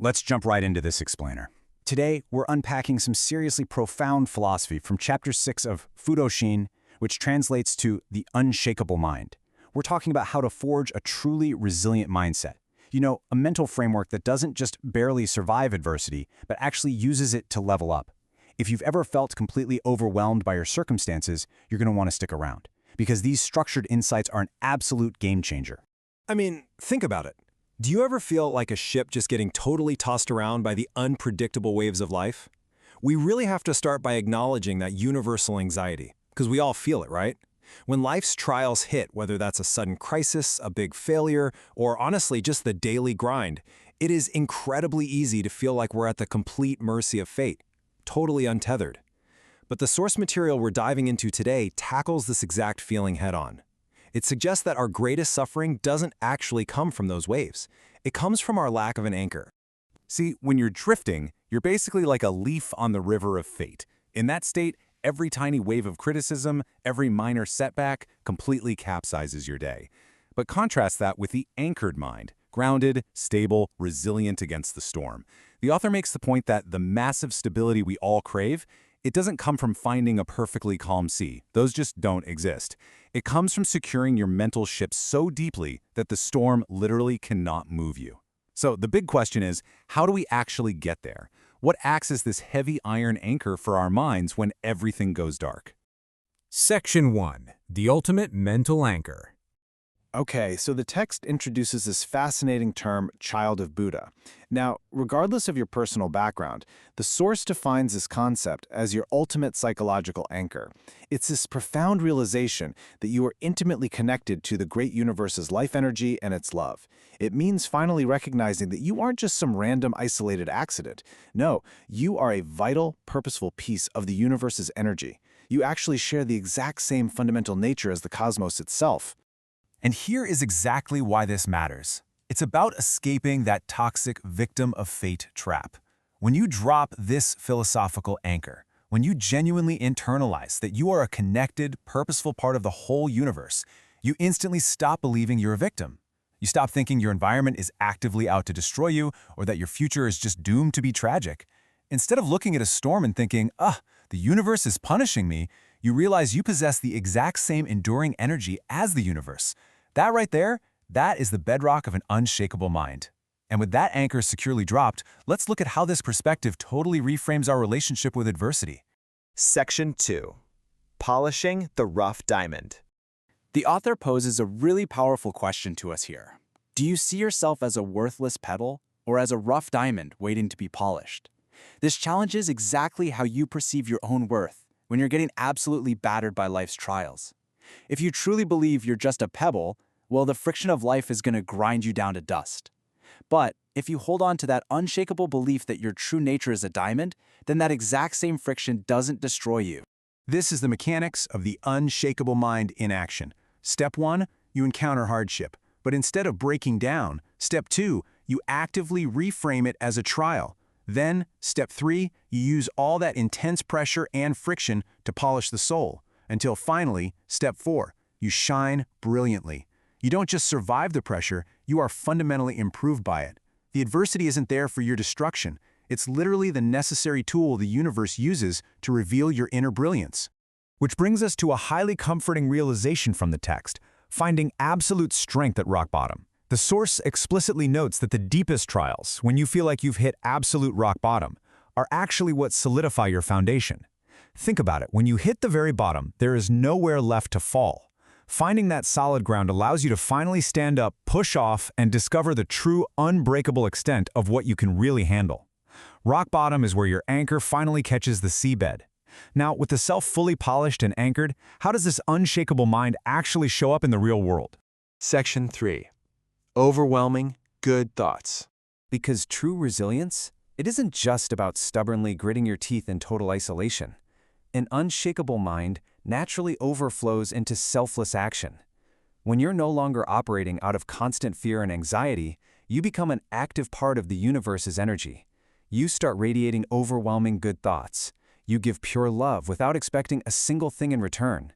Let's jump right into this explainer. Today, we're unpacking some seriously profound philosophy from Chapter 6 of Fudoshin, which translates to the Unshakable Mind. We're talking about how to forge a truly resilient mindset. You know, a mental framework that doesn't just barely survive adversity, but actually uses it to level up. If you've ever felt completely overwhelmed by your circumstances, you're going to want to stick around, because these structured insights are an absolute game changer. I mean, think about it. Do you ever feel like a ship just getting totally tossed around by the unpredictable waves of life? We really have to start by acknowledging that universal anxiety, because we all feel it, right? When life's trials hit, whether that's a sudden crisis, a big failure, or honestly just the daily grind, it is incredibly easy to feel like we're at the complete mercy of fate, totally untethered. But the source material we're diving into today tackles this exact feeling head-on. It suggests that our greatest suffering doesn't actually come from those waves. It comes from our lack of an anchor. See, when you're drifting, you're basically like a leaf on the river of fate. In that state, every tiny wave of criticism, every minor setback, completely capsizes your day. But contrast that with the anchored mind, grounded, stable, resilient against the storm. The author makes the point that the massive stability we all crave, it doesn't come from finding a perfectly calm sea. Those just don't exist. It comes from securing your mental ship so deeply that the storm literally cannot move you. So the big question is, how do we actually get there? What acts as this heavy iron anchor for our minds when everything goes dark? Section 1. The Ultimate Mental Anchor. Okay, so the text introduces this fascinating term, child of Buddha. Now, regardless of your personal background, the source defines this concept as your ultimate psychological anchor. It's this profound realization that you are intimately connected to the great universe's life energy and its love. It means finally recognizing that you aren't just some random isolated accident. No, you are a vital, purposeful piece of the universe's energy. You actually share the exact same fundamental nature as the cosmos itself. And here is exactly why this matters. It's about escaping that toxic victim of fate trap. When you drop this philosophical anchor, when you genuinely internalize that you are a connected, purposeful part of the whole universe, you instantly stop believing you're a victim. You stop thinking your environment is actively out to destroy you or that your future is just doomed to be tragic. Instead of looking at a storm and thinking, the universe is punishing me, you realize you possess the exact same enduring energy as the universe. That right there, that is the bedrock of an unshakable mind. And with that anchor securely dropped, let's look at how this perspective totally reframes our relationship with adversity. Section 2. Polishing the Rough Diamond. The author poses a really powerful question to us here. Do you see yourself as a worthless pebble or as a rough diamond waiting to be polished? This challenges exactly how you perceive your own worth when you're getting absolutely battered by life's trials. If you truly believe you're just a pebble, well, the friction of life is going to grind you down to dust. But if you hold on to that unshakable belief that your true nature is a diamond, then that exact same friction doesn't destroy you. This is the mechanics of the unshakable mind in action. Step 1, you encounter hardship. But instead of breaking down, Step 2, you actively reframe it as a trial. Then, Step 3, you use all that intense pressure and friction to polish the soul. Until finally, Step 4, you shine brilliantly. You don't just survive the pressure, you are fundamentally improved by it. The adversity isn't there for your destruction. It's literally the necessary tool the universe uses to reveal your inner brilliance. Which brings us to a highly comforting realization from the text, finding absolute strength at rock bottom. The source explicitly notes that the deepest trials, when you feel like you've hit absolute rock bottom, are actually what solidify your foundation. Think about it, when you hit the very bottom, there is nowhere left to fall. Finding that solid ground allows you to finally stand up, push off, and discover the true, unbreakable extent of what you can really handle. Rock bottom is where your anchor finally catches the seabed. Now, with the self fully polished and anchored, how does this unshakable mind actually show up in the real world? Section 3. Overwhelming good thoughts. Because true resilience, it isn't just about stubbornly gritting your teeth in total isolation. An unshakable mind naturally overflows into selfless action. When you're no longer operating out of constant fear and anxiety, you become an active part of the universe's energy. You start radiating overwhelming good thoughts. You give pure love without expecting a single thing in return.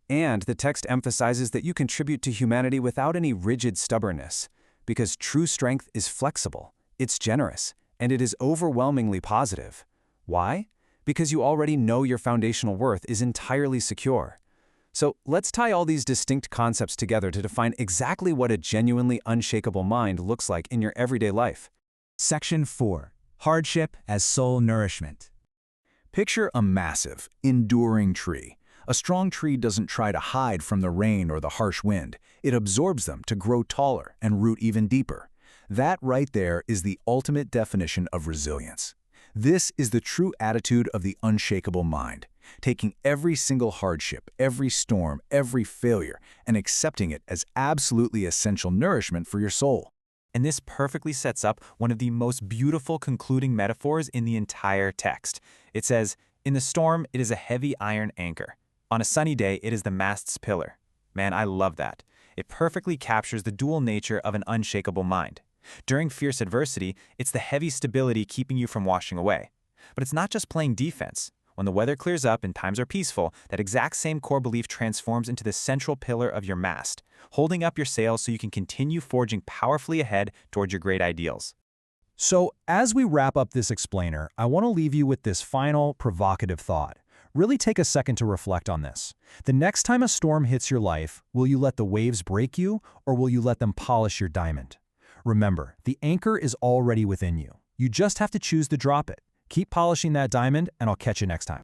And the text emphasizes that you contribute to humanity without any rigid stubbornness, because true strength is flexible. It's generous, and it is overwhelmingly positive. Why? Because you already know your foundational worth is entirely secure. So let's tie all these distinct concepts together to define exactly what a genuinely unshakable mind looks like in your everyday life. Section 4. Hardship as soul nourishment. Picture a massive, enduring tree. A strong tree doesn't try to hide from the rain or the harsh wind. It absorbs them to grow taller and root even deeper. That right there is the ultimate definition of resilience. This is the true attitude of the unshakable mind, taking every single hardship, every storm, every failure, and accepting it as absolutely essential nourishment for your soul. And this perfectly sets up one of the most beautiful concluding metaphors in the entire text. It says, "In the storm, it is a heavy iron anchor. On a sunny day, it is the mast's pillar." Man, I love that. It perfectly captures the dual nature of an unshakable mind. During fierce adversity, it's the heavy stability keeping you from washing away. But it's not just playing defense. When the weather clears up and times are peaceful, that exact same core belief transforms into the central pillar of your mast, holding up your sails so you can continue forging powerfully ahead towards your great ideals. So, as we wrap up this explainer, I want to leave you with this final, provocative thought. Really take a second to reflect on this. The next time a storm hits your life, will you let the waves break you, or will you let them polish your diamond? Remember, the anchor is already within you. You just have to choose to drop it. Keep polishing that diamond, and I'll catch you next time.